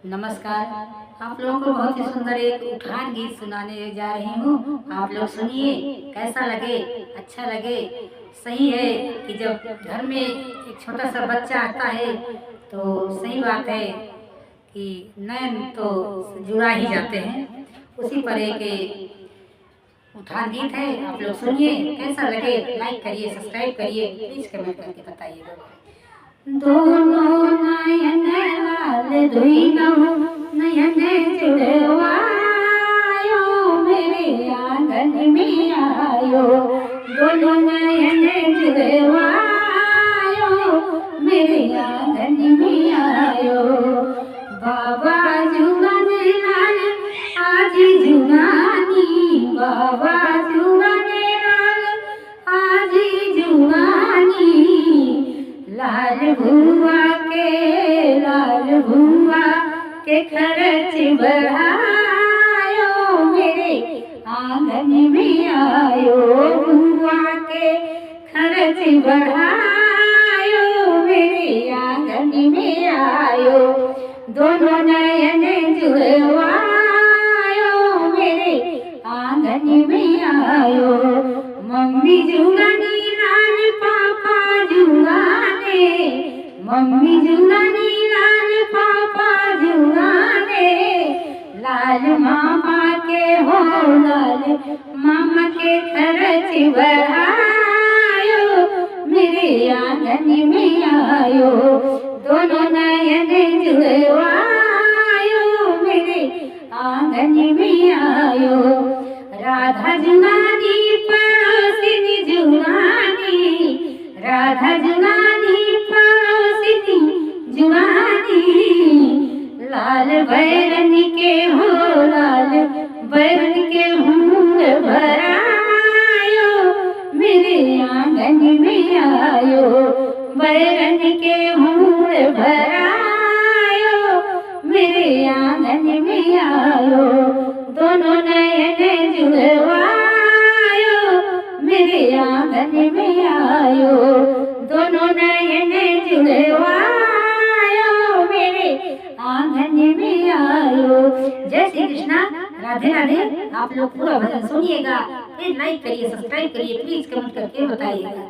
नमस्कार। आप लोगों को बहुत ही सुंदर एक उठान गीत सुनाने जा रही हूँ। आप लोग सुनिए, कैसा लगे, अच्छा लगे। सही है कि जब घर में एक छोटा सा बच्चा आता है तो सही बात है कि नैन तो जुड़ा ही जाते हैं। उसी पर एक उठान गीत है, आप लोग सुनिए, कैसा लगे। लाइक करिए, सब्सक्राइब करिए, प्लीज कमेंट करके बताइएगा। दोनों नयन लाल दुइनों नयन जुड़वायो, मेरे आंगन में आयो। दोनों नयन जुड़वायो, मेरे आंगन में आयो। बाबा जुगन लाल आज जुगानी, बाबा जुगन लाल आज जुगानी। लाल भुआ के खर्च बढ़ायो, मेरे आंगन में आयो। भुआ के खर्च बढ़ायो, मेरे आंगन में आयो। दोनों नयन जुड़वायो, मेरे आंगन में आयो। मम्मी जुगानी लाल पापा जुगाने, मम्मी जुगानी लाल पापा जुगाने। लाल मामा के हो लाल मामा के खर्च बढ़ायो, मेरे आंगन में आयो। दोनों नयन जुड़वायो, मेरे आंगन में आयो। राधा जुगानी पड़ोसिनी जुगानी, राधा जुगानी पड़ोसिनी जुगानी। लाल बैरन के हो लाल बैरन के हूँ भरायो, मेरे आंगन में आयो। बैरन के हूँ भरायो, मेरे आंगन में आयो। दोनों नयन जुड़वायो, मेरे आंगन में आयो। दोनों नयन जुड़वायो, मेरे आंगन में आयो। जय श्री कृष्णा, राधे राधे। आप लोग पूरा भजन सुनिएगा, फिर लाइक करिए, सब्सक्राइब करिए, प्लीज कमेंट करके बताइएगा।